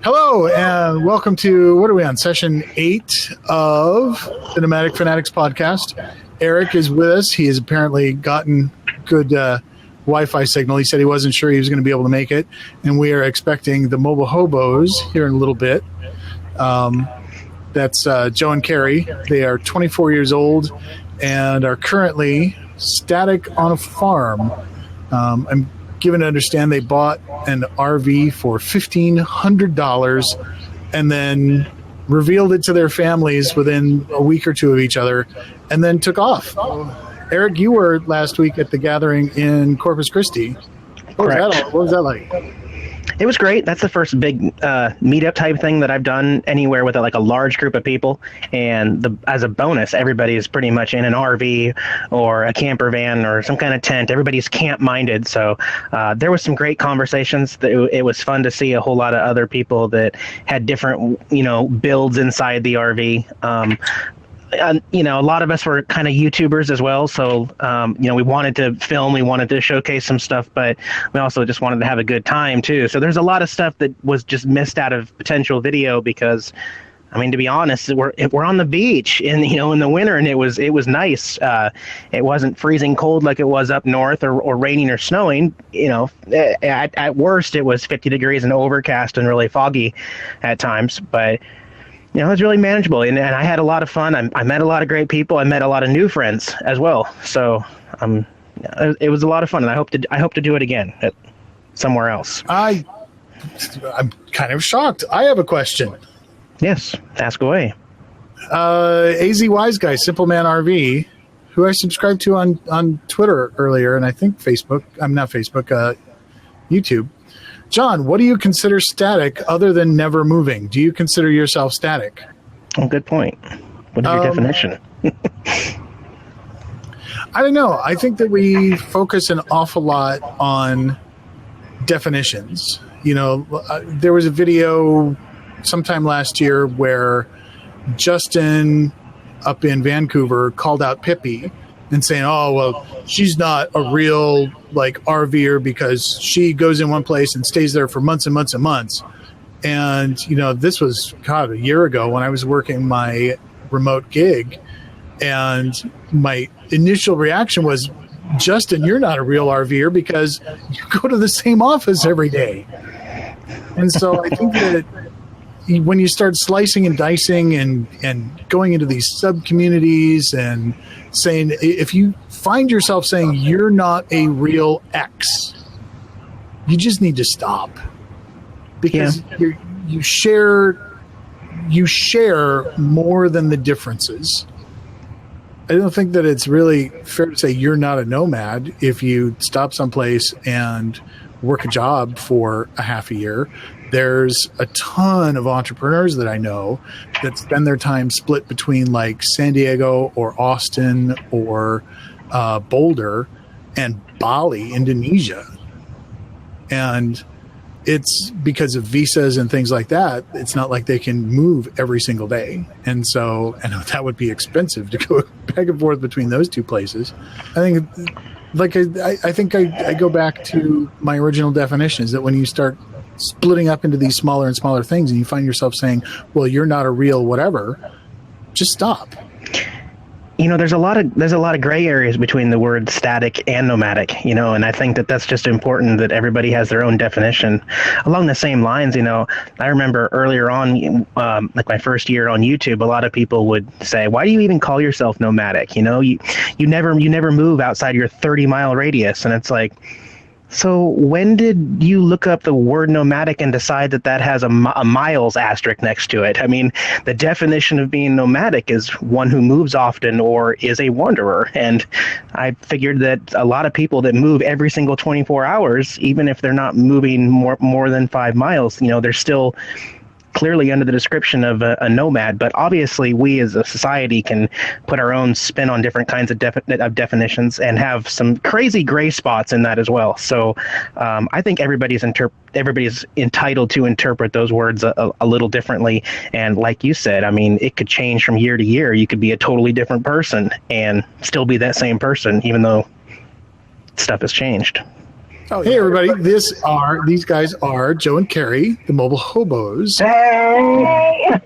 Hello, and welcome to, what are we on, session 8 of the Nomadic Fanatics podcast. Eric is with us. He has apparently gotten good Wi-Fi signal. He said he wasn't sure he was going to be able to make it, and we are expecting the mobile hobos here in a little bit. That's Joe and Carrie. They are 24 years old and are currently static on a farm. I'm given to understand they bought an RV for $1,500 and then revealed it to their families within a week or two of each other and then took off. Eric, you were last week at the gathering in Corpus Christi. What was that like? It was great. That's the first big meetup type thing that I've done anywhere with a large group of people. And as a bonus, everybody is pretty much in an RV or a camper van or some kind of tent. Everybody's camp minded. So there was some great conversations. It was fun to see a whole lot of other people that had different, builds inside the RV. A lot of us were kind of YouTubers as well. So, we wanted to film, we wanted to showcase some stuff, but we also just wanted to have a good time too. So there's a lot of stuff that was just missed out of potential video because, to be honest, we're on the beach in the winter, and it was nice. It wasn't freezing cold like it was up north or raining or snowing. At worst it was 50 degrees and overcast and really foggy at times, but it was really manageable, and I had a lot of fun. I met a lot of great people. I met a lot of new friends as well. So it was a lot of fun, and I hope to do it again somewhere else. I'm kind of shocked. I have a question. Yes, ask away. AZ Wise Guy, Simple Man RV, who I subscribed to on Twitter earlier, and I think Facebook. I'm not Facebook. YouTube. John, what do you consider static other than never moving? Do you consider yourself static? Oh, good point. What is your definition? I don't know. I think that we focus an awful lot on definitions. There was a video sometime last year where Justin up in Vancouver called out Pippi and saying, oh, well, she's not a real RVer because she goes in one place and stays there for months and months and months. And, this was, a year ago when I was working my remote gig. And my initial reaction was, Justin, you're not a real RVer because you go to the same office every day. And so I think that when you start slicing and dicing and going into these sub-communities and saying, if you find yourself saying you're not a real X, you just need to stop, because you share more than the differences. I don't think that it's really fair to say you're not a nomad if you stop someplace and work a job for a half a year. There's a ton of entrepreneurs that I know that spend their time split between San Diego or Austin or Boulder and Bali, Indonesia. And it's because of visas and things like that. It's not like they can move every single day. And so I know that would be expensive to go back and forth between those two places. I think I go back to my original definition, is that when you start splitting up into these smaller and smaller things and you find yourself saying, well, you're not a real whatever, just stop. There's a lot of gray areas between the word static and nomadic, and I think that that's just important that everybody has their own definition. Along the same lines, I remember earlier on, my first year on YouTube, a lot of people would say, why do you even call yourself nomadic? You never move outside your 30-mile radius. And it's like, so when did you look up the word nomadic and decide that has a miles asterisk next to it? The definition of being nomadic is one who moves often or is a wanderer. And I figured that a lot of people that move every single 24 hours, even if they're not moving more than 5 miles, they're still clearly under the description of a nomad. But obviously we as a society can put our own spin on different kinds of definitions and have some crazy gray spots in that as well. So I think everybody's entitled to interpret those words a little differently. And like you said, it could change from year to year. You could be a totally different person and still be that same person, even though stuff has changed. Hey everybody, these guys are Joe and Carrie, the mobile hobos. Hey.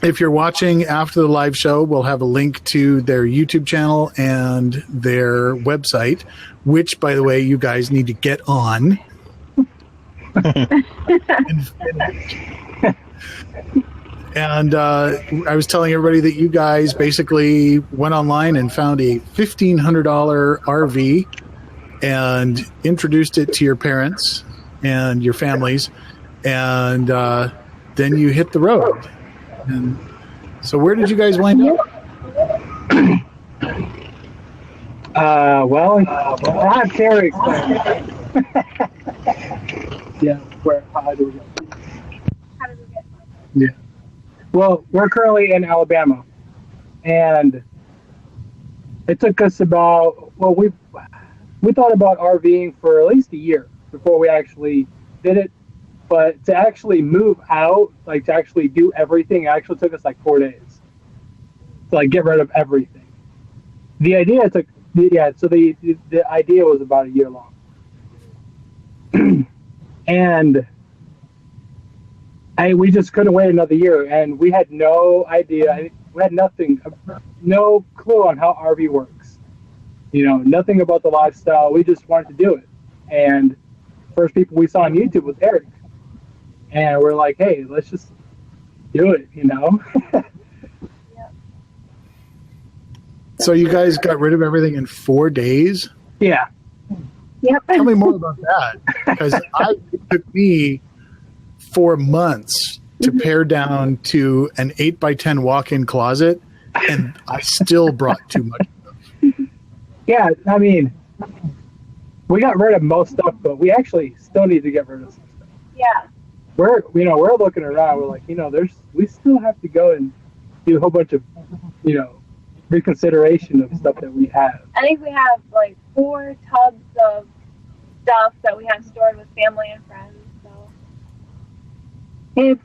If you're watching after the live show, we'll have a link to their YouTube channel and their website, which, by the way, you guys need to get on. And I was telling everybody that you guys basically went online and found a $1,500 RV and introduced it to your parents and your families, and then you hit the road. And so where did you guys wind up? Well, I'll have Carrie explain. Yeah, how do we get? Yeah. Well, we're currently in Alabama, and it took us about, we thought about RVing for at least a year before we actually did it. But to actually move out, like to actually do everything, it actually took us like 4 days to like get rid of everything. The idea took, so the idea was about a year long. And we just couldn't wait another year, and we had no idea, we had no clue on how RV works. Nothing about the lifestyle. We just wanted to do it. And first people we saw on YouTube was Eric. And we're like, hey, let's just do it, So you guys got rid of everything in 4 days? Yeah. Yep. Tell me more about that. Because it took me 4 months to pare down to an 8x10 walk-in closet, and I still brought too much stuff. Yeah, I mean, we got rid of most stuff, but we actually still need to get rid of some stuff. Yeah. We're looking around. We're like, we still have to go and do a whole bunch of, reconsideration of stuff that we have. I think we have like 4 tubs of stuff that we have stored with family and friends. So it's,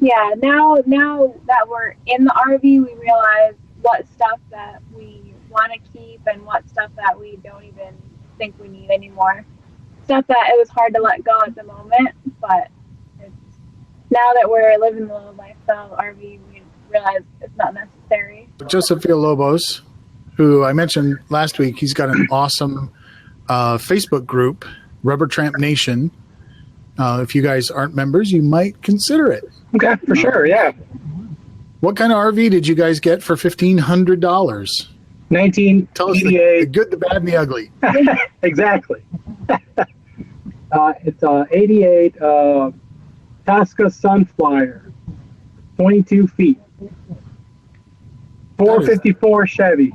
now that we're in the RV, we realize what stuff that we want to keep and what stuff that we don't even think we need anymore. Stuff that it was hard to let go at the moment, but now that we're living the lifestyle RV, we realize it's not necessary. Joseph Villalobos, who I mentioned last week, he's got an awesome Facebook group, Rubber Tramp Nation. If you guys aren't members, you might consider it. Okay, for sure, yeah. What kind of RV did you guys get for $1,500? 1988. Tell us the good, the bad, and the ugly. Exactly. It's 88 Tasca Sunflyer, 22 feet, 454 Chevy.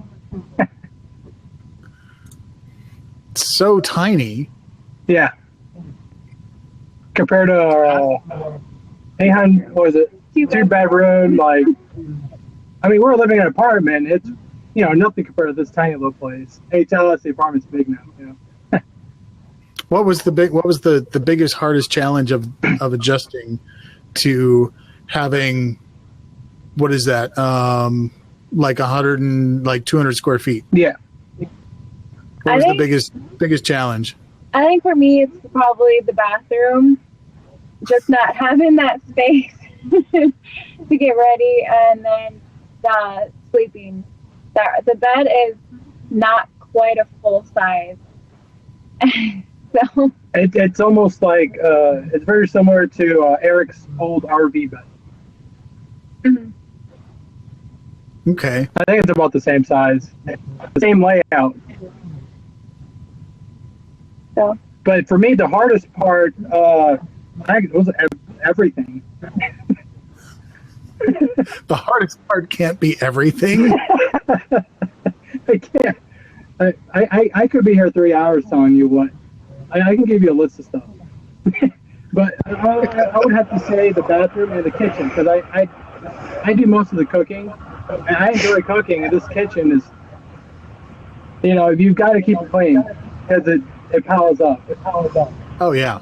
So tiny. Yeah. Compared to our 800, what was it? 2-bedroom, like, I mean, we're living in an apartment. It's, nothing compared to this tiny little place. Hey, tell us the apartment's big now, What was the biggest, hardest challenge of adjusting to having, what is that? Like 200 square feet. Yeah. What was the biggest challenge? I think for me, it's probably the bathroom. Just not having that space to get ready, and then the sleeping. The bed is not quite a full size. So it's almost like it's very similar to Eric's old RV bed. Mm-hmm. Okay. I think it's about the same size, the same layout. So, but for me, the hardest part, I think it was everything. The hardest part can't be everything. I can't. I could be here 3 hours telling you what. I can give you a list of stuff. But I would have to say the bathroom and the kitchen, because I do most of the cooking, and I enjoy cooking, and this kitchen is, you've got to keep it clean, because it piles up. Oh, yeah.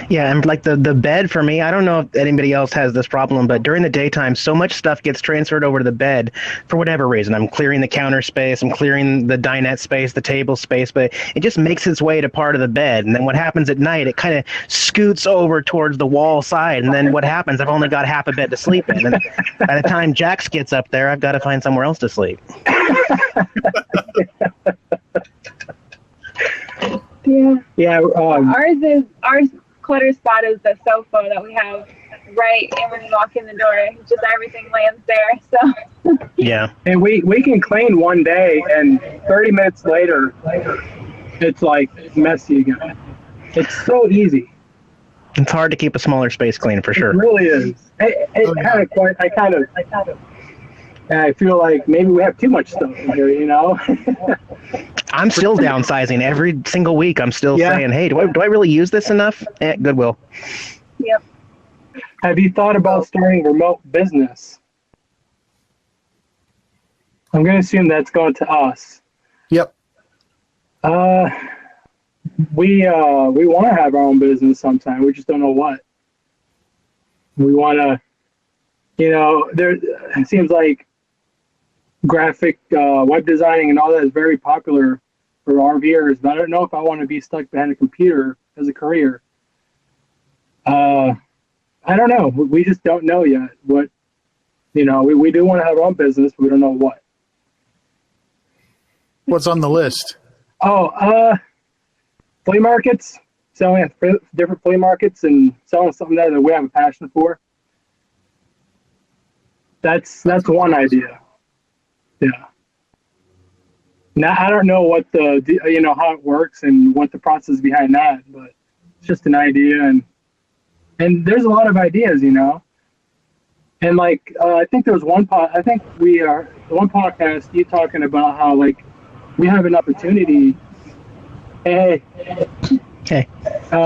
Yeah, and like the bed for me, I don't know if anybody else has this problem, but during the daytime, so much stuff gets transferred over to the bed for whatever reason. I'm clearing the counter space, I'm clearing the dinette space, the table space, but it just makes its way to part of the bed. And then what happens at night, it kind of scoots over towards the wall side. And then what happens, I've only got half a bed to sleep in. And by the time Jax gets up there, I've got to find somewhere else to sleep. Yeah. Our clutter spot is the sofa that we have right in when you walk in the door. Just everything lands there. So Yeah. And we can clean one day, and 30 minutes later, it's like messy again. It's so easy. It's hard to keep a smaller space clean for sure. It really is. I feel like maybe we have too much stuff in here, you know? I'm still downsizing every single week. I'm still saying, hey, do I really use this enough? Goodwill. Yep. Have you thought about starting remote business? I'm going to assume that's going to us. Yep. We want to have our own business sometime. We just don't know what. We want to, it seems like graphic web designing and all that is very popular for RVers, but I don't know if I want to be stuck behind a computer as a career. I don't know. We just don't know yet what, we do want to have our own business, but we don't know what. What's on the list? Flea markets, selling at different flea markets and selling something that we have a passion for. That's one idea. Yeah. Now I don't know what how it works and what the process behind that, but it's just an idea, and there's a lot of ideas, And like I think there was one one podcast you talking about how like we have an opportunity. Hey.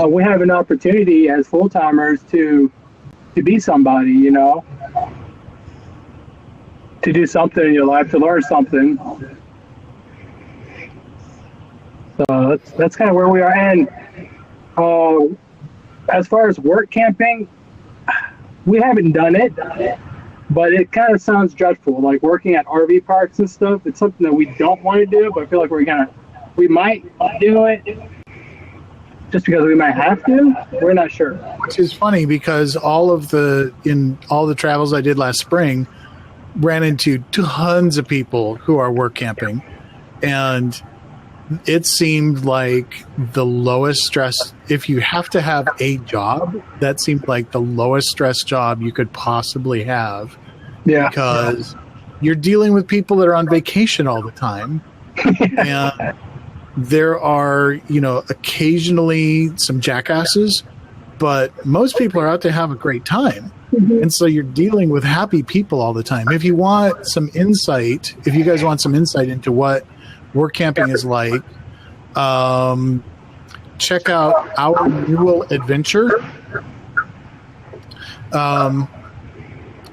We have an opportunity as full timers to be somebody, to do something in your life, to learn something. So that's kind of where we are. And as far as work camping, we haven't done it, but it kind of sounds dreadful, like working at RV parks and stuff. It's something that we don't want to do, but I feel like we might do it just because we might have to. We're not sure. Which is funny because all the travels I did last spring, ran into tons of people who are work camping, and it seemed like the lowest stress. If you have to have a job, that seemed like the lowest stress job you could possibly have. Yeah. Because you're dealing with people that are on vacation all the time. And there are, occasionally some jackasses, but most people are out to have a great time. Mm-hmm. And so you're dealing with happy people all the time. If you want some insight, if you guys want some insight into what work camping is like, check out Our Mule Adventure.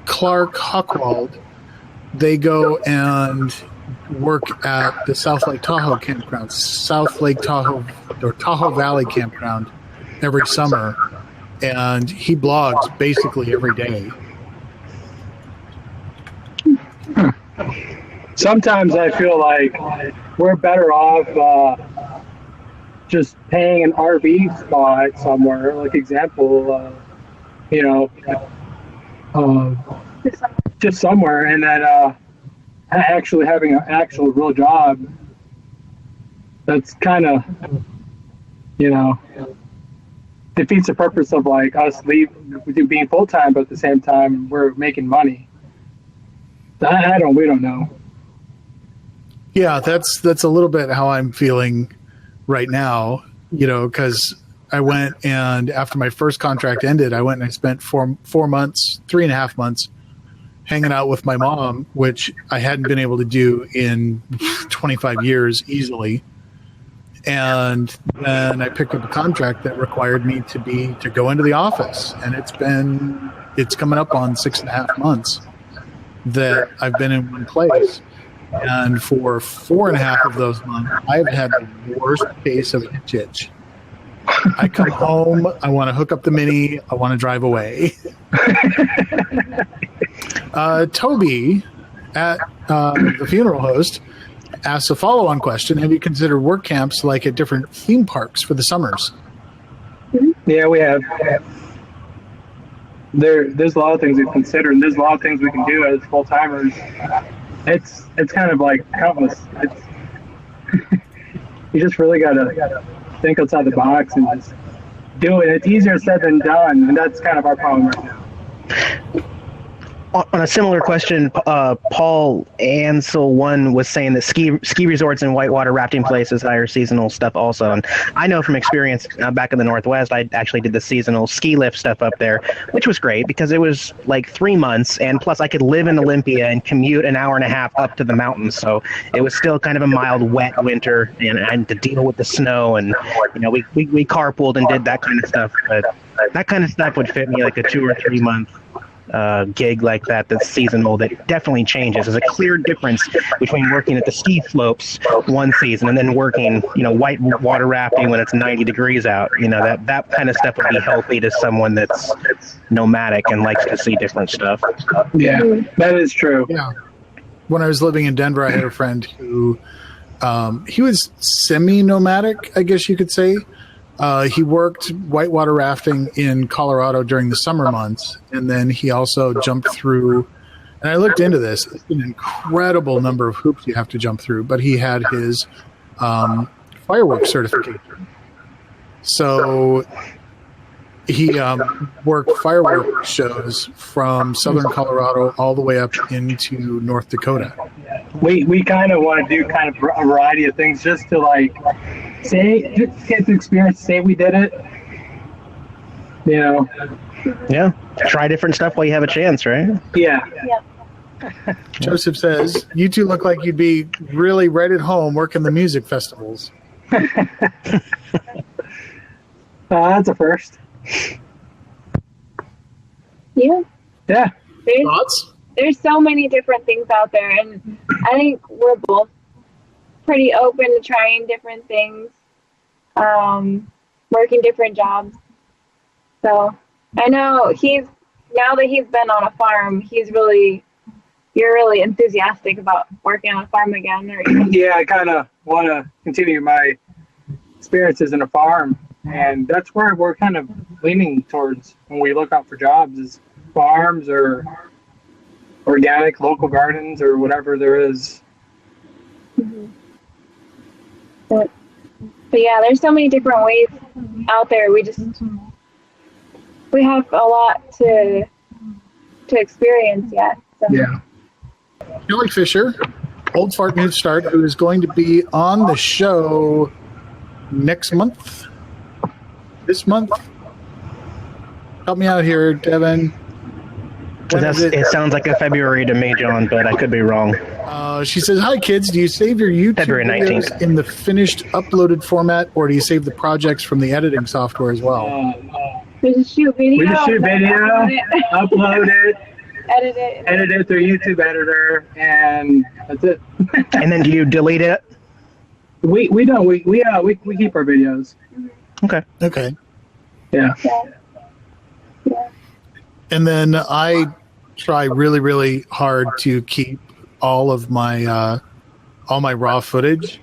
Clark Huckwald, they go and work at the South Lake Tahoe campground, South Lake Tahoe or Tahoe Valley campground every summer. And he blogs basically every day. Sometimes I feel like we're better off just paying an RV spot somewhere. Like example, just somewhere, and then actually having an actual real job. That's kind of, defeats the purpose of like us being full time, but at the same time we're making money. We don't know. Yeah, that's a little bit how I'm feeling right now, because I went and after my first contract ended, I went and I spent 4 months, 3.5 months hanging out with my mom, which I hadn't been able to do in 25 years easily. And then I picked up a contract that required me to go into the office, and it's coming up on 6.5 months that I've been in one place. And for 4.5 of those months, I've had the worst case of itch. I come home, I want to hook up the Mini, I want to drive away. Toby, at the funeral host, asks a follow-on question. Have you considered work camps like at different theme parks for the summers? Yeah, we have. There's a lot of things we've considered, and there's a lot of things we can do as full-timers. It's kind of like countless. You just really gotta think outside the box and just do it. It's easier said than done, and that's kind of our problem right now. On a similar question, Paul Ansel one was saying that ski resorts and whitewater rafting places hire seasonal stuff also. And I know from experience back in the Northwest, I actually did the seasonal ski lift stuff up there, which was great because it was like 3 months, and plus I could live in Olympia and commute an hour and a half up to the mountains. So it was still kind of a mild, wet winter, and to deal with the snow, and we carpooled and did that kind of stuff. But that kind of stuff would fit me like a 2 or 3 month gig like that's seasonal. That definitely changes. There's a clear difference between working at the ski slopes one season and then working, white water rafting when it's 90 degrees out. That kind of stuff would be healthy to someone that's nomadic and likes to see different stuff. Yeah, that is true. Yeah. When I was living in Denver, I had a friend who he was semi-nomadic, I guess you could say. He worked whitewater rafting in Colorado during the summer months, and then he also jumped through, and I looked into this, it's an incredible number of hoops you have to jump through, but he had his fireworks certification. So he worked fireworks shows from southern Colorado all the way up into North Dakota. We kind of want to do kind of a variety of things just to just get the experience, say we did it. Yeah, try different stuff while you have a chance, right? Yeah. Joseph says, you two look like you'd be really right at home working the music festivals. That's a first. Yeah. Thoughts? There's so many different things out there, and I think we're both pretty open to trying different things, working different jobs. So I know now that he's been on a farm, you're really enthusiastic about working on a farm again. Yeah, I kind of want to continue my experiences in a farm, and that's where we're kind of leaning towards when we look out for jobs, is farms or organic local gardens or whatever there is. Mm-hmm. But yeah, there's so many different ways out there. We have a lot to experience yet. So. Yeah. Kelly Fisher, Old Fart New Start, who is going to be on the show next month. This month. Help me out here, Devin. It sounds like a February to May, John, but I could be wrong. She says, hi, kids. Do you save your YouTube February 19th. videos in the finished uploaded format, or do you save the projects from the editing software as well? We just shoot video. Upload it, edit it through YouTube editor, and that's it. And then do you delete it? We don't. We keep our videos. Okay. Yeah. And then I try really, really hard to keep all of my raw footage.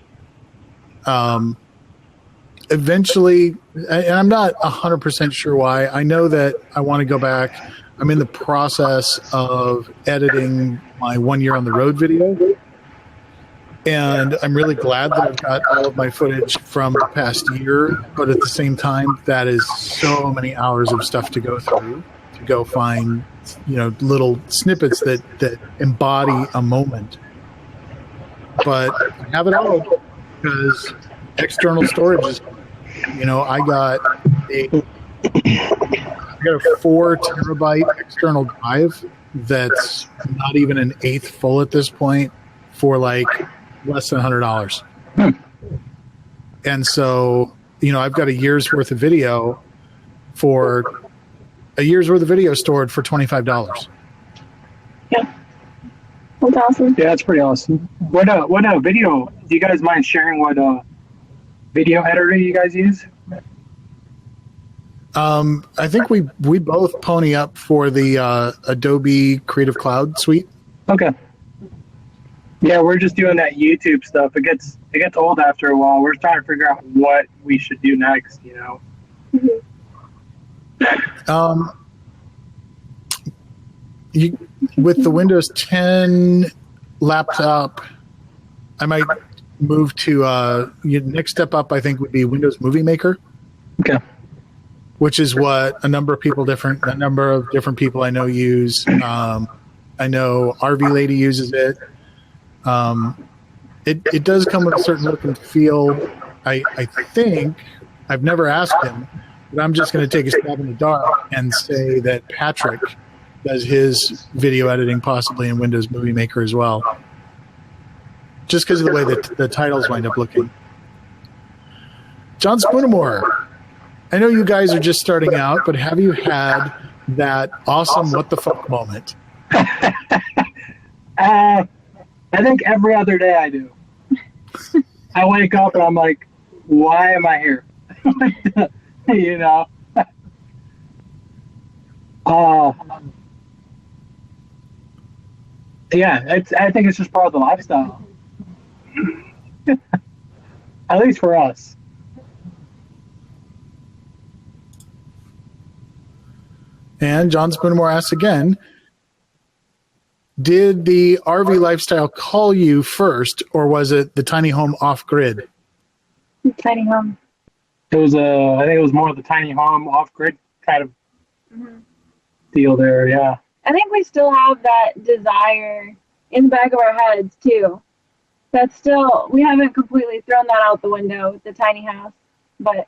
Eventually, and I'm not 100% sure why. I know that I want to go back. I'm in the process of editing my 1 year on the road video. And I'm really glad that I've got all of my footage from the past year. But at the same time, that is so many hours of stuff to go through, to go find, little snippets that embody a moment. But I have it all because external storage is, I got a 4 terabyte external drive that's not even an eighth full at this point for less than $100. And so, I've got a year's worth of video stored for $25. Yeah. That's awesome. Yeah, that's pretty awesome. What video? Do you guys mind sharing what video editor you guys use? I think we both pony up for the Adobe Creative Cloud suite. Okay. Yeah, we're just doing that YouTube stuff. It gets old after a while. We're trying to figure out what we should do next. With the Windows 10 laptop, I might move to next step up. I think would be Windows Movie Maker. Okay. Which is what a number of different people I know use. I know RV Lady uses it. It does come with a certain look and feel. I think I've never asked him, but I'm just going to take a stab in the dark and say that Patrick does his video editing possibly in Windows Movie Maker as well. Just because of the way that the titles wind up looking. John Spoonamore, I know you guys are just starting out, but have you had that awesome what the fuck moment? I think every other day I do. I wake up and I'm like, why am I here? Yeah, I think it's just part of the lifestyle. At least for us. And John Spoonamore asks again, did the RV lifestyle call you first, or was it the tiny home off-grid? Tiny home. I think it was more of the tiny home off-grid kind of deal there, yeah. I think we still have that desire in the back of our heads, too. That's still, we haven't completely thrown that out the window with the tiny house, but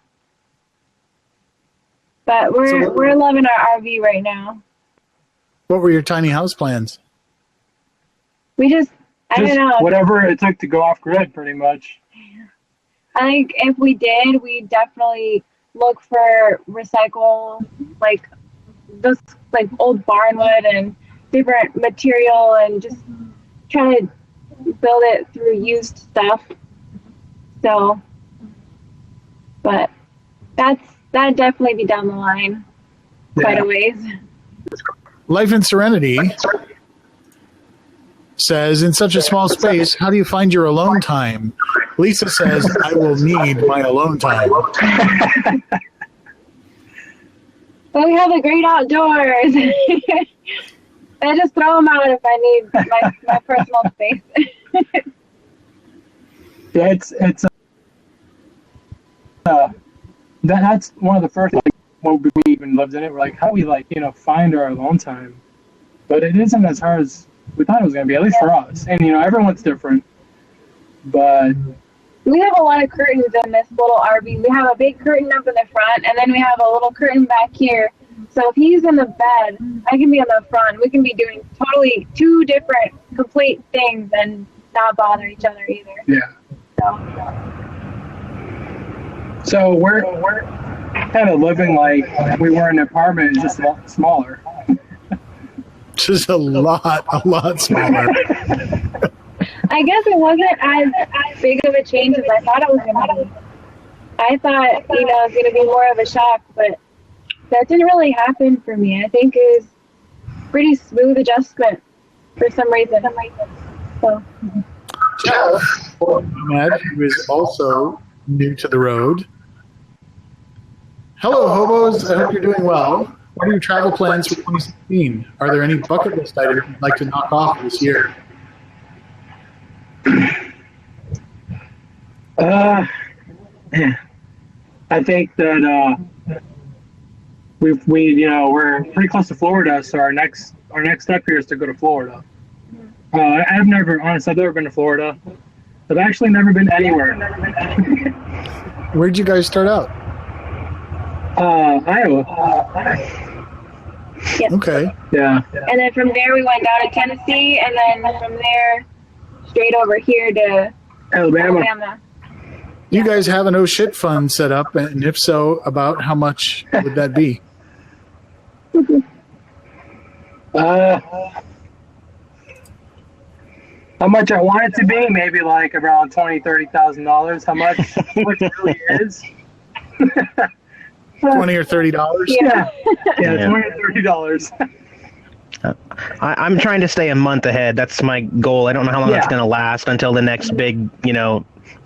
we're loving our RV right now. What were your tiny house plans? I don't know. Whatever it took to go off grid, pretty much. I think if we did, we'd definitely look for recycle, like those like old barnwood and different material, and just try to build it through used stuff. So, but that'd definitely be down the line quite a ways. Life in Serenity says, in such a small space, how do you find your alone time? Lisa says, I will need my alone time. But we have the great outdoors. I just throw them out if I need my personal space. Yeah, that's one of the first, like, when we even lived in it, we're like, how do we, like, find our alone time? But it isn't as hard as we thought it was going to be, at least for us. And, everyone's different. But we have a lot of curtains in this little RV. We have a big curtain up in the front, and then we have a little curtain back here. So if he's in the bed, I can be in the front. We can be doing totally two different, complete things and not bother each other either. Yeah. So we're kind of living like we were in an apartment, it's just a lot smaller. Just a lot smaller. I guess it wasn't as big of a change as I thought it was going to be. I thought, it was going to be more of a shock, but that didn't really happen for me. I think it was pretty smooth adjustment for some reason. So. Jeff, Nomad, who is also new to the road. Hello, Hobos. I hope you're doing well. What are your travel plans for 2016? Are there any bucket list items you'd like to knock off this year? I think that we're pretty close to Florida, so our next step here is to go to Florida. I've never been to Florida. I've actually never been anywhere. Where'd you guys start out? Iowa. Yep. Okay. Yeah. And then from there we went down to Tennessee, and then from there straight over here to Alabama. You guys have an oh shit fund set up, and if so, about how much would that be? How much I want it to be? Maybe like around $20,000, $30,000. How much it really is? $20 or $30. Yeah, $20 or $30. I'm trying to stay a month ahead. That's my goal. I don't know how long that's going to last until the next big,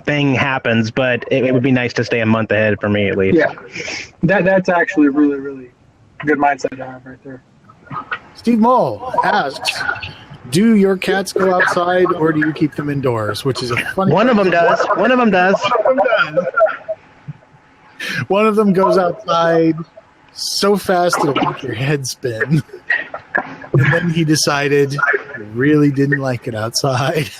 thing happens, but it would be nice to stay a month ahead for me at least. Yeah, that's actually a really, really good mindset to have right there. Steve Mull asks, do your cats go outside or do you keep them indoors? Which is a funny One of them does. One of them does. One of them goes outside so fast it'll make your head spin. And then he decided he really didn't like it outside.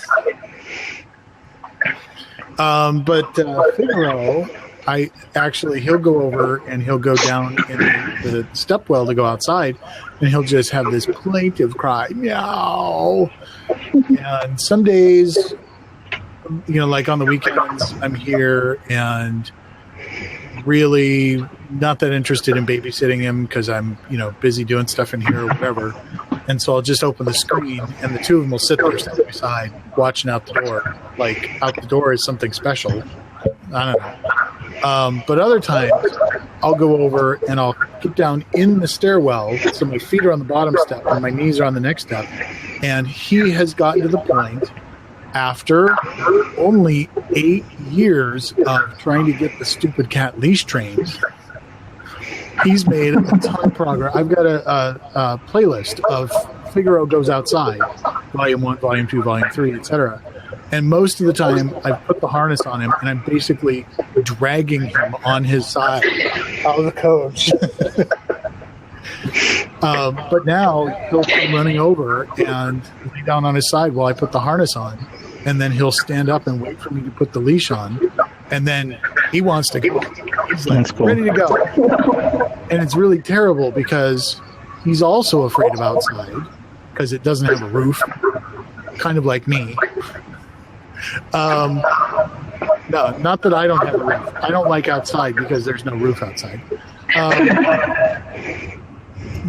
But Figaro, he'll go over and he'll go down in the step well to go outside, and he'll just have this plaintive cry, meow. And some days, like on the weekends, I'm here and really not that interested in babysitting him because I'm, busy doing stuff in here or whatever. And so I'll just open the screen and the two of them will sit there side by side watching out the door. Like out the door is something special. I don't know. But other times I'll go over and I'll get down in the stairwell. So my feet are on the bottom step and my knees are on the next step. And he has gotten to the point after only 8 years of trying to get the stupid cat leash trained. He's made a ton of progress. I've got a playlist of Figaro Goes Outside, Volume 1, Volume 2, Volume 3, etc. And most of the time, I've put the harness on him, and I'm basically dragging him on his side out of the coach. But now, he'll come running over and lay down on his side while I put the harness on. And then he'll stand up and wait for me to put the leash on. And then he wants to go. He's like, That's cool. Ready to go. And it's really terrible because he's also afraid of outside because it doesn't have a roof, kind of like me. No, not that I don't have a roof. I don't like outside because there's no roof outside.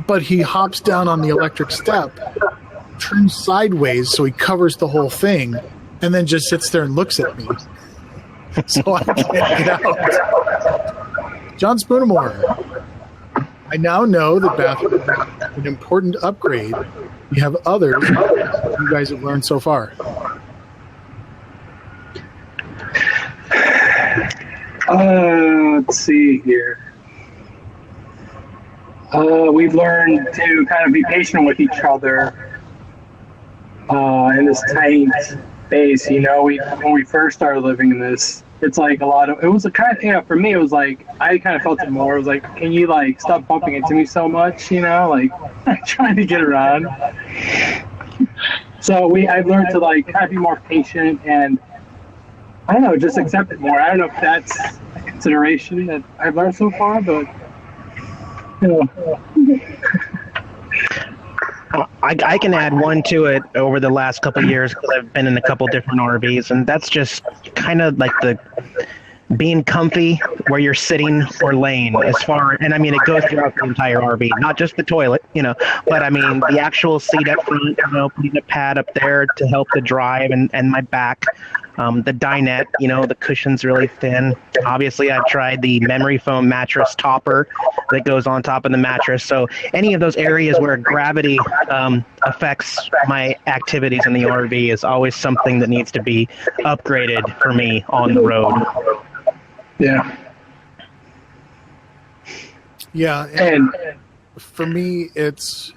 But he hops down on the electric step, turns sideways so he covers the whole thing, and then just sits there and looks at me. So I can't get out. John Spoonamore. I now know that bathroom is an important upgrade. You have others you guys have learned so far. Let's see here. We've learned to kind of be patient with each other in this tight space. When we first started living in this, it's like it was a kind of, for me, it was like, I kind of felt it more. It was like, can you stop bumping into me so much, trying to get around. So I've learned to kind of be more patient and, I don't know, just accept it more. I don't know if that's a consideration that I've learned so far, but, I can add one to it over the last couple of years because I've been in a couple different RVs, and that's just kind of like the being comfy where you're sitting or laying and I mean, it goes throughout the entire RV, not just the toilet, but I mean, the actual seat up front, putting a pad up there to help the drive and my back. The dinette, the cushion's really thin. Obviously, I've tried the memory foam mattress topper that goes on top of the mattress. So any of those areas where gravity affects my activities in the RV is always something that needs to be upgraded for me on the road. Yeah. Yeah, and for me, it's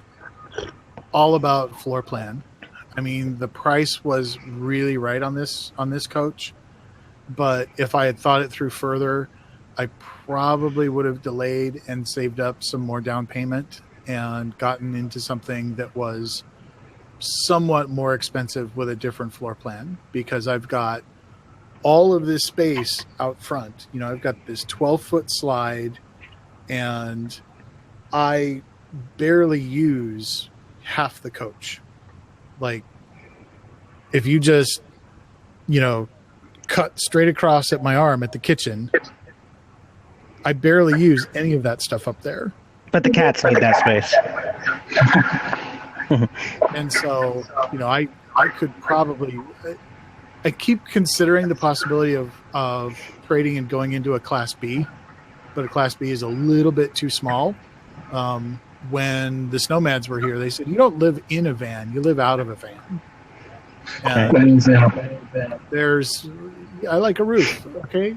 all about floor plan. I mean, the price was really right on this coach, but if I had thought it through further, I probably would have delayed and saved up some more down payment and gotten into something that was somewhat more expensive with a different floor plan, because I've got all of this space out front. I've got this 12-foot slide, and I barely use half the coach. Like, if you just, cut straight across at my arm at the kitchen, I barely use any of that stuff up there. But the cats need that space. And so, I could probably, I keep considering the possibility of trading and going into a Class B, but a Class B is a little bit too small. When the Snowmads were here, they said, you don't live in a van, you live out of a van. And I like a roof, okay?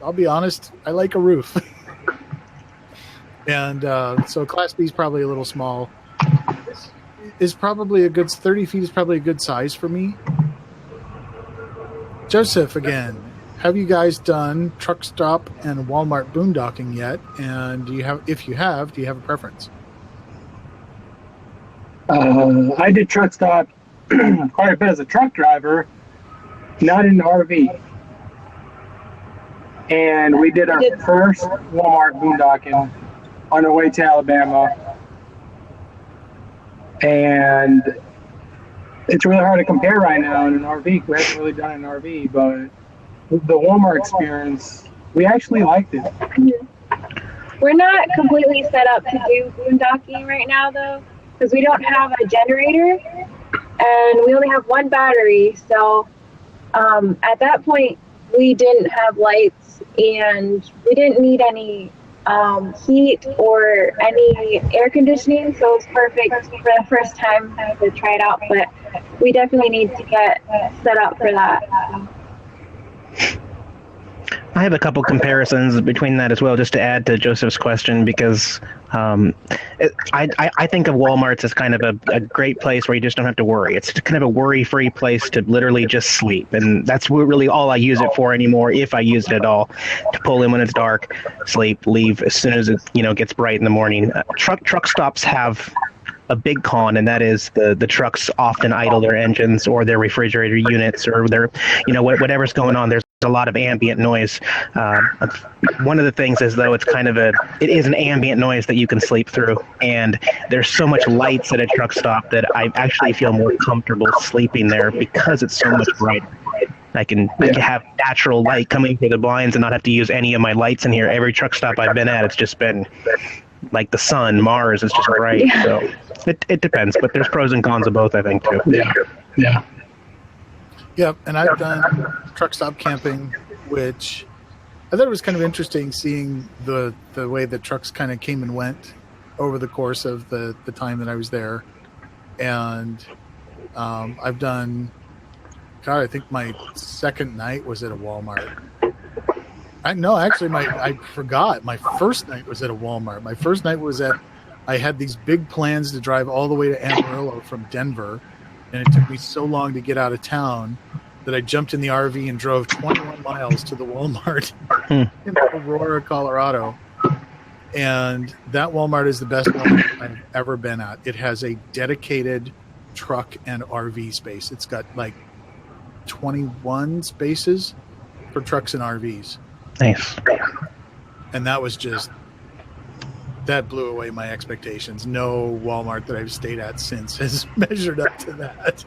I'll be honest, I like a roof. And so Class B is probably a little small. This is probably 30 feet is probably a good size for me. Joseph, again, have you guys done truck stop and Walmart boondocking yet? And if you have, do you have a preference? I did truck stop quite a bit as a truck driver, not in the RV. And we did our first Walmart boondocking on our way to Alabama. And it's really hard to compare right now in an RV. We haven't really done an RV, but the Walmart experience, we actually liked it. We're not completely set up to do boondocking right now, though, because we don't have a generator and we only have one battery. So at that point, we didn't have lights and we didn't need any heat or any air conditioning. So it's perfect for the first time to try it out. But we definitely need to get set up for that. I have a couple comparisons between that as well, just to add to Joseph's question, because I think of Walmart's as kind of a great place where you just don't have to worry. It's kind of a worry-free place to literally just sleep, and that's really all I use it for anymore, if I use it at all. To pull in when it's dark, sleep, leave as soon as it gets bright in the morning. Truck stops have a big con, and that is the trucks often idle their engines or their refrigerator units or their whatever's going on. There's a lot of ambient noise. One of the things is, though, it is an ambient noise that you can sleep through, and there's so much lights at a truck stop that I actually feel more comfortable sleeping there because it's so much brighter. I can have natural light coming through the blinds and not have to use any of my lights in here. Every truck stop I've been at, it's just been like the sun, Mars is just bright. So it depends, but there's pros and cons of both, I think, too. Yeah. Yep, and I've done truck stop camping, which I thought it was kind of interesting seeing the way the trucks kind of came and went over the course of the time that I was there. And I've done, I think my second night was at a Walmart. I forgot. My first night was at a Walmart. My first night was I had these big plans to drive all the way to Amarillo from Denver, and it took me so long to get out of town that I jumped in the RV and drove 21 miles to the Walmart in Aurora, Colorado. And that Walmart is the best Walmart I've ever been at. It has a dedicated truck and RV space. It's got like 21 spaces for trucks and RVs. Nice. And that blew away my expectations. No Walmart that I've stayed at since has measured up to that.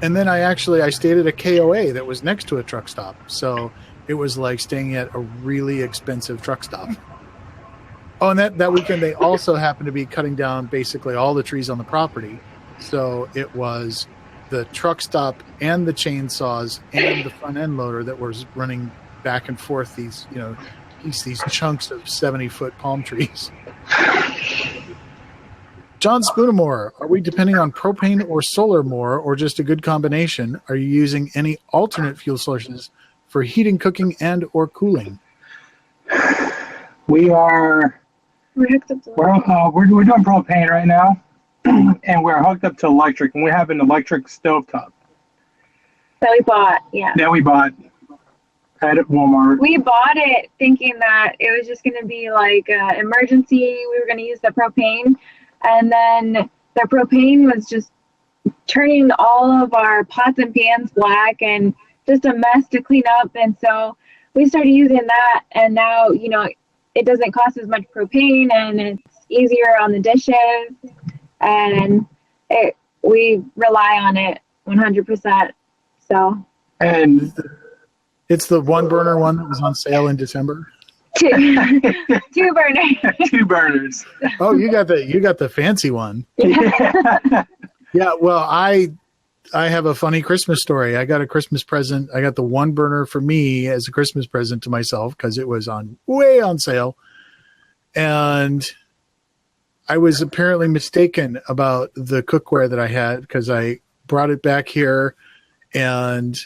And then I stayed at a KOA that was next to a truck stop. So it was like staying at a really expensive truck stop. Oh, and that weekend they also happened to be cutting down basically all the trees on the property. So it was the truck stop and the chainsaws and the front end loader that was running back and forth these chunks of 70-foot palm trees. John Spoonamore, are we depending on propane or solar more, or just a good combination? Are you using any alternate fuel sources for heating, cooking, and or cooling? We're doing propane right now, and we're hooked up to electric, and we have an electric stovetop. That we bought, yeah. That we bought at Walmart. We bought it thinking that it was just going to be like an emergency. We were going to use the propane. And then the propane was just turning all of our pots and pans black and just a mess to clean up. And so we started using that. And now, it doesn't cost as much propane and it's easier on the dishes. And we rely on it 100%. So. And it's the one burner one that was on sale in December. Two burners. Two burners. Oh, you got the fancy one. Yeah. Well, have a funny Christmas story. I got a Christmas present. I got the one burner for me as a Christmas present to myself because it was way on sale. And I was apparently mistaken about the cookware that I had because I brought it back here and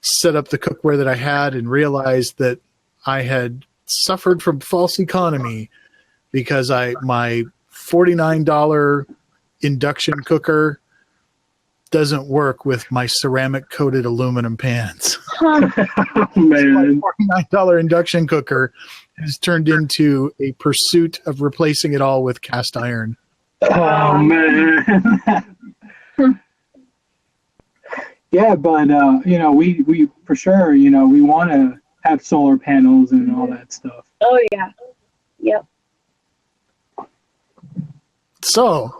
set up the cookware that I had and realized that I had suffered from false economy because my $49 induction cooker doesn't work with my ceramic coated aluminum pans. Oh, man. My $49 induction cooker has turned into a pursuit of replacing it all with cast iron. Oh, man. Yeah, but, we for sure, we want to have solar panels and all that stuff. Oh, yeah. Yep. So,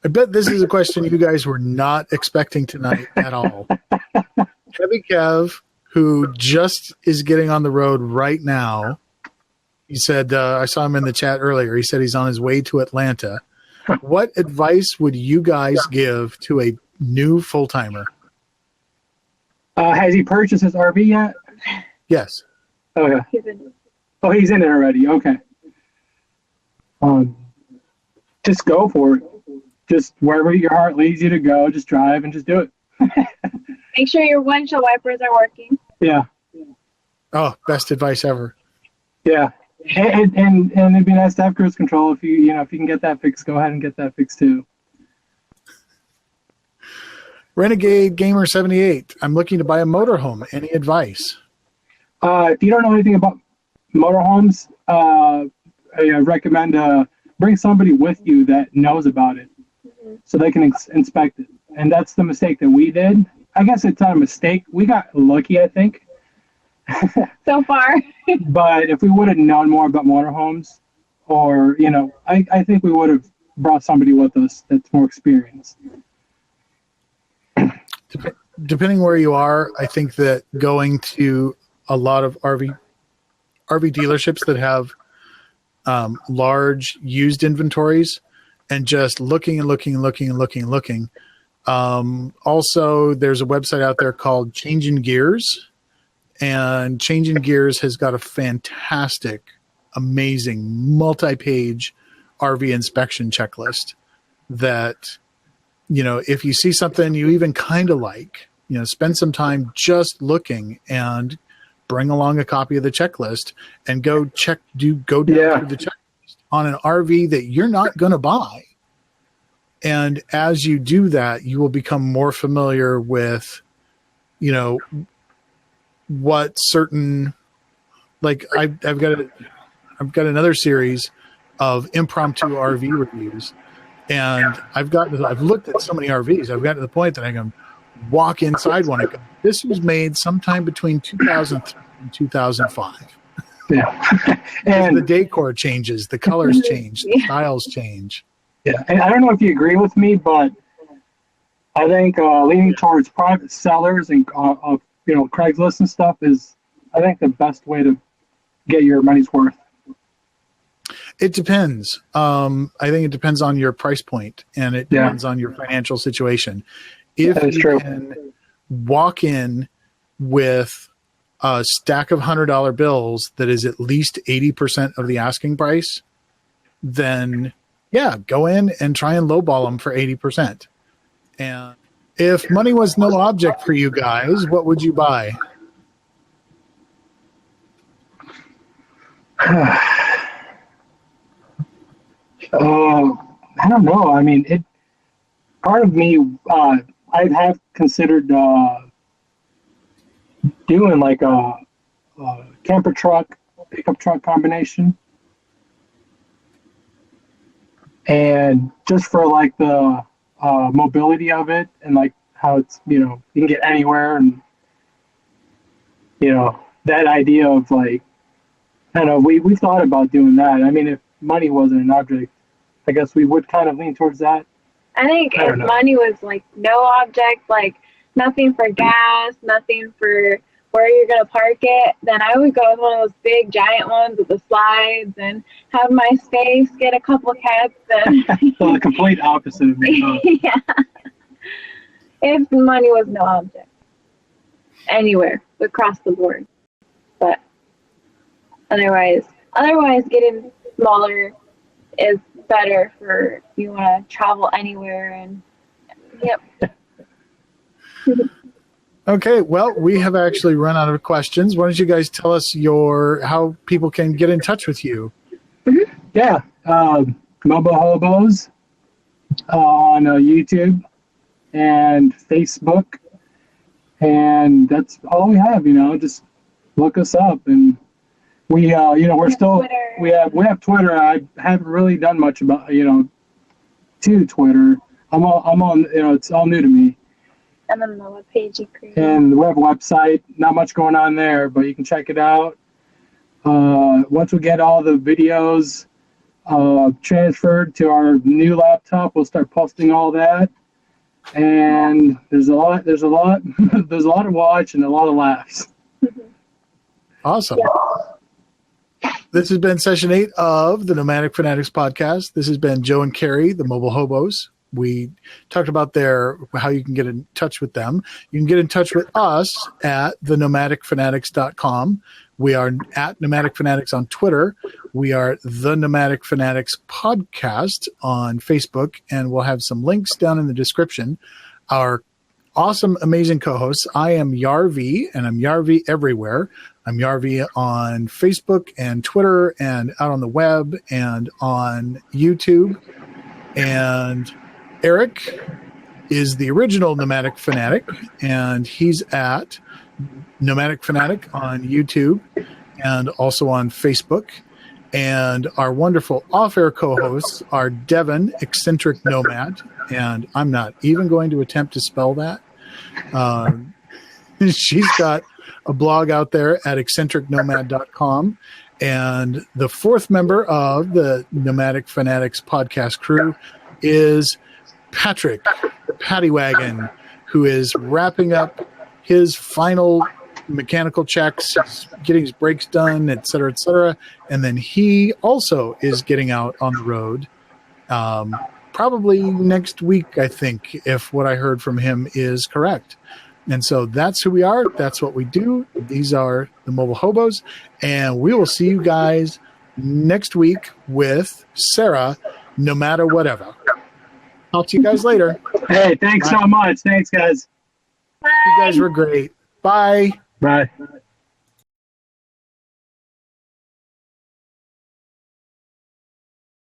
I bet this is a question you guys were not expecting tonight at all. Heavy Kev, who just is getting on the road right now, he said, I saw him in the chat earlier, he said he's on his way to Atlanta. What advice would you guys give to a new full-timer? Has he purchased his RV yet? Yes. Oh, yeah. He's in- He's in it already. Okay. Just go for it. Just wherever your heart leads you to go, just drive and just do it. Make sure your windshield wipers are working. Yeah. Oh, best advice ever. Yeah. And it'd be nice to have cruise control. If you can get that fixed, go ahead and get that fixed too. Renegade Gamer 78. I'm looking to buy a motorhome. Any advice? If you don't know anything about motorhomes, I recommend bring somebody with you that knows about it, so they can inspect it. And that's the mistake that we did. I guess it's not a mistake. We got lucky, I think. So far. But if we would have known more about motorhomes, or I think we would have brought somebody with us that's more experienced. Depending where you are, I think that going to a lot of RV dealerships that have large used inventories and just looking. Also, there's a website out there called Changing Gears, and Changing Gears has got a fantastic, amazing, multi-page RV inspection checklist that, if you see something you even kind of like, spend some time just looking and bring along a copy of the checklist and go down through the checklist on an RV that you're not going to buy. And as you do that, you will become more familiar with, what certain, like I've got another series of impromptu RV reviews, and I've looked at so many RVs. I've gotten to the point that I can walk inside one and go, this was made sometime between 2003 and 2005. Yeah. And the decor changes, the colors change, the styles change. Yeah. And I don't know if you agree with me, but I think leaning towards private sellers and Craigslist and stuff is, I think, the best way to get your money's worth. It depends. I think it depends on your price point, and it depends on your financial situation. If you can walk in with a stack of $100 bills that is at least 80% of the asking price, then go in and try and lowball them for 80%. And if money was no object for you guys, what would you buy? I don't know. I mean, part of me, I have considered doing like a camper truck, pickup truck combination. And just for like the mobility of it, and like how it's, you can get anywhere, and, that idea of like, I don't know, we thought about doing that. I mean, if money wasn't an object, I guess we would kind of lean towards that. I think if money was like no object, like nothing for gas, nothing for where you're going to park it, then I would go with one of those big giant ones with the slides and have my space, get a couple of cats. And So the complete opposite of me. Yeah. if money was no object anywhere across the board. But otherwise getting smaller is better for if you want to travel anywhere. And yep. Okay, well, we have actually run out of questions. Why don't you guys tell us how people can get in touch with you? Yeah, Mobile Hobos on YouTube and Facebook, and that's all we have. Just look us up, and we we're still Twitter. we have Twitter. I haven't really done much about to Twitter. I'm on it's all new to me. And then the web page you create. And the web website, not much going on there, but you can check it out. Once we get all the videos transferred to our new laptop, we'll start posting all that. And there's a lot to watch and a lot of laughs. Awesome. This has been session 8 of the Nomadic Fanatics podcast. This has been Joe and Carrie, the Mobile Hobos. We talked about how you can get in touch with them. You can get in touch with us at thenomadicfanatics.com. We are at Nomadic Fanatics on Twitter. We are the Nomadic Fanatics podcast on Facebook, and we'll have some links down in the description. Our awesome, amazing co-hosts. I am Yarvi, and I'm Yarvi everywhere. I'm Yarvi on Facebook and Twitter and out on the web and on YouTube. And Eric is the original Nomadic Fanatic, and he's at Nomadic Fanatic on YouTube and also on Facebook. And our wonderful off-air co-hosts are Devin, Eccentric Nomad, and I'm not even going to attempt to spell that. She's got a blog out there at eccentricnomad.com. And the fourth member of the Nomadic Fanatics podcast crew is Patrick, the Paddy Wagon, who is wrapping up his final mechanical checks, getting his brakes done, et cetera, and then he also is getting out on the road probably next week, I think, if what I heard from him is correct. And so that's who we are. That's what we do. These are the Mobile Hobos, and we will see you guys next week with Sarah, no matter whatever. Talk to you guys later. Hey, thanks so much. Thanks, guys. Bye. You guys were great. Bye. Bye.